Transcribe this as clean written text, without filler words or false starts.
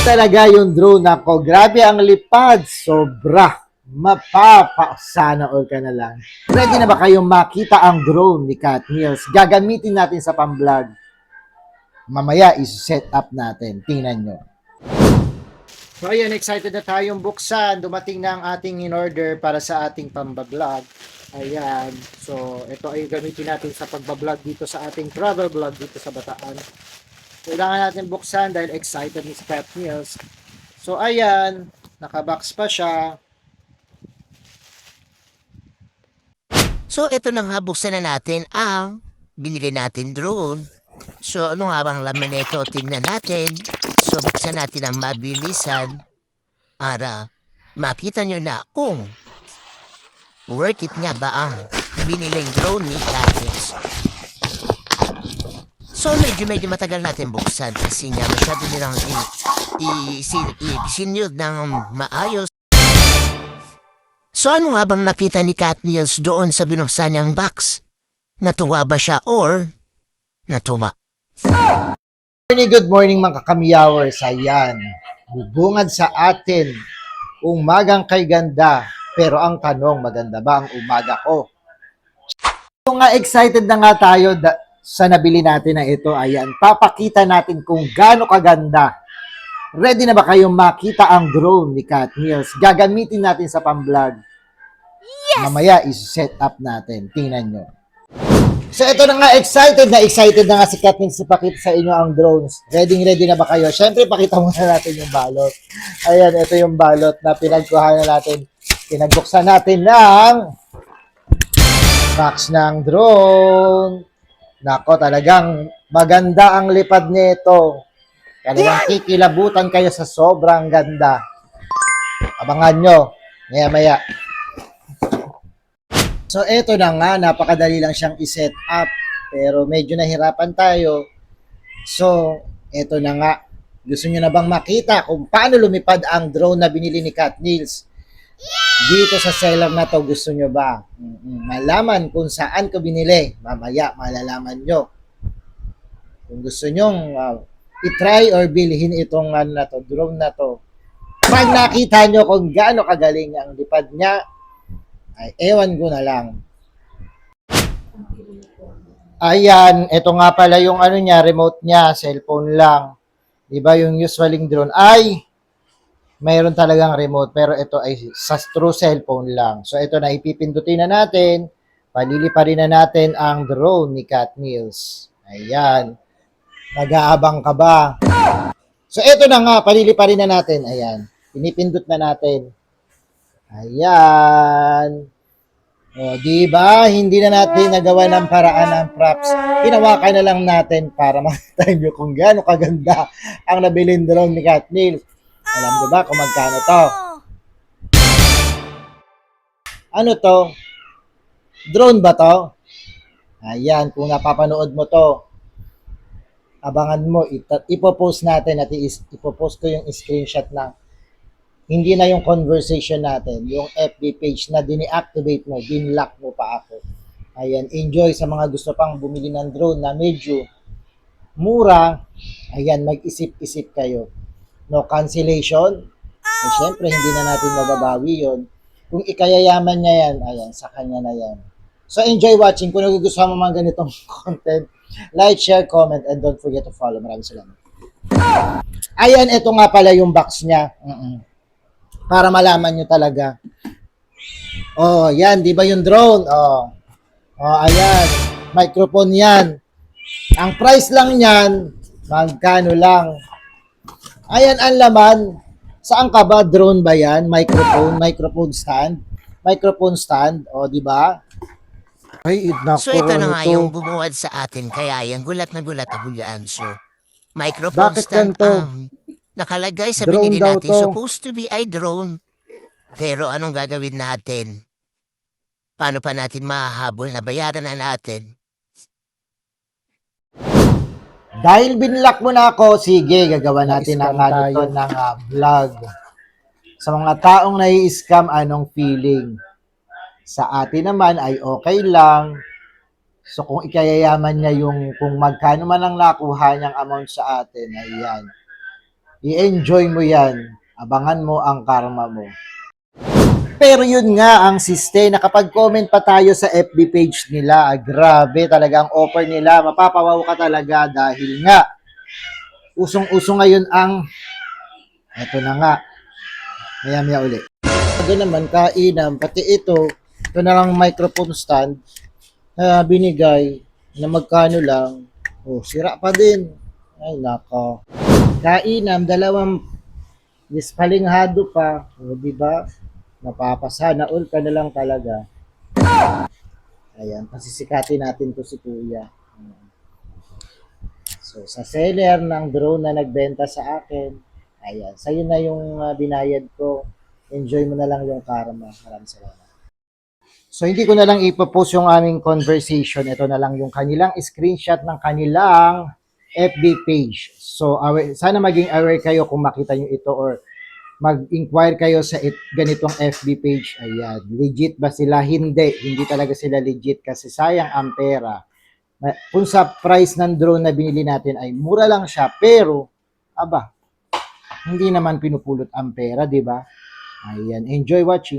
talaga yung drone ako. Grabe ang lipad. Sobra. Sana all ka na lang. Ready na ba kayong makita ang drone ni Cat Meals? Gagamitin natin sa pang-vlog. Mamaya is-set up natin. Tingnan nyo. So ayan, excited na tayong buksan. Dumating na ang ating in-order para sa ating pang-vlog. Ayan. So ito ay gamitin natin sa pag-vlog dito sa ating travel vlog dito sa Bataan. Kailangan natin buksan dahil excited ni Cat Meals. So ayan, nakabox pa siya. So, ito na nga, buksan na natin ang binili natin drone. So, ano nga bang laman nito? Tingnan natin. So, buksan natin ang mabilisan para makita nyo na kung worth it nga ba ang biniling drone ni Catis. So, medyo matagal natin buksan kasi nga masyado nilang isinyod ng maayos. So ano nga bang nakita ni Cat Meals doon sa binuksan niyang box? Natuwa ba siya or natuwa? Good morning mga kakamiyawers. Ayan, bubungad sa atin umagang kay ganda. Pero ang tanong, maganda ba ang umaga ko? So nga, excited na nga tayo sa nabili natin na ito. Ayan, papakita natin kung gaano kaganda. Ready na ba kayong makita ang drone ni Cat Meals? Gagamitin natin sa pang-vlog. Yes! Mamaya is-set up natin. Tingnan nyo. So ito na nga, excited na nga si Cat Meals ipakita sa inyo ang drones. Ready na ba kayo? Siyempre, pakita muna natin yung balot. Ayan, ito yung balot na pinagkuhanan natin. Pinagbuksan natin ng box ng drone. Nako, talagang maganda ang lipad nito. Talagang kikilabutan kayo sa sobrang ganda. Abangan nyo. Maya-maya. So, eto na nga. Napakadali lang siyang i-set up. Pero medyo nahirapan tayo. So, eto na nga. Gusto nyo na bang makita kung paano lumipad ang drone na binili ni Cat Meals? Dito sa seller na to, gusto nyo ba? Malaman kung saan ko binili. Mamaya, malalaman nyo. Kung gusto nyong i-try or bilhin itong drone na to. Pag nakita nyo kung gaano kagaling ang lipad niya, ay ewan ko na lang. Ayan, ito nga pala yung niya, remote niya, cellphone lang. Diba yung usualing drone ay mayroon talagang remote, pero ito ay sa true cellphone lang. So ito na, ipipindutin na natin, paliliparin na natin ang drone ni Cat Meals. Ayan. Nag-aabang ka ba? So, eto na nga, paliliparin na natin. Ayan. Pinipindot na natin. Ayan. O, diba? Hindi na natin nagawa ng paraan ng props. Hinawakan na lang natin para makita nyo kung gaano kaganda ang nabiling drone ni Cat Meals. Alam nyo ba kung magkano to? Ano to? Drone ba to? Ayan, kung napapanood mo to, abangan mo, ipopost natin at ipopost ko yung screenshot ng hindi na yung conversation natin, yung FB page na dini-activate mo, binlock mo pa ako. Ayan, enjoy sa mga gusto pang bumili ng drone na medyo mura. Ayan, mag-isip-isip kayo. No cancellation. Eh, syempre, hindi na natin mababawi yon. Kung ikayayaman niya yan, ayan, sa kanya na yan. So, enjoy watching. Kung nagugustuhan mo mga ganitong content, like, share, comment, and don't forget to follow. Maraming salamat. Ayan, ito nga pala yung box niya. Para malaman nyo talaga. Oh, yan. Di ba yung drone? Oh, ayan. Microphone yan. Ang price lang yan, magkano lang. Ayan ang laman. Saan ka ba? Drone ba yan? Microphone stand. Microphone stand. O, di ba? Ay, So, ito na nga yung bumuwad sa atin. Kaya yung gulat na ang answer. Microphone Bakit stand ganito? ang nakalagay sa Drone binili daw natin. to. Supposed to be ay drone. Pero anong gagawin natin? Paano pa natin mahahabol na bayaran na natin? Dahil binlock mo na ako, sige, gagawa natin ng vlog. Sa mga taong nai-scam, anong feeling? Sa atin naman ay okay lang. So kung ikayayaman niya yung kung magkano man ang nakuha niyang amount sa atin, ayan. I-enjoy mo yan. Abangan mo ang karma mo. Pero yun nga ang siste, nakapag-comment pa tayo sa FB page nila. Grabe talaga ang offer nila. Mapapawaw ka talaga dahil nga usong-uso ngayon ang eto na nga. Maya-maya uli. Ito naman kainam, pati ito na lang microphone stand na binigay na magkano lang. Oh, sira pa din. Ay, nako. Kainam, dalawang dispalinghado pa. O, di ba? Mapapasana all ka na lang talaga. Ayan, pasisikatin natin to si Kuya. So, sa seller ng drone na nagbenta sa akin, ayan, sa'yo na yung binayad ko. Enjoy mo na lang yung karma. Maraming salamat. So, hindi ko na lang ipopost yung aming conversation. Ito na lang yung kanilang screenshot ng kanilang FB page. So, sana maging aware kayo kung makita nyo ito or mag-inquire kayo sa ganitong FB page. Ayan, legit ba sila? Hindi. Hindi talaga sila legit kasi sayang ang pera. Kung sa price ng drone na binili natin ay mura lang siya, pero, aba, hindi naman pinupulot ang pera, di ba? Ayan, enjoy watching.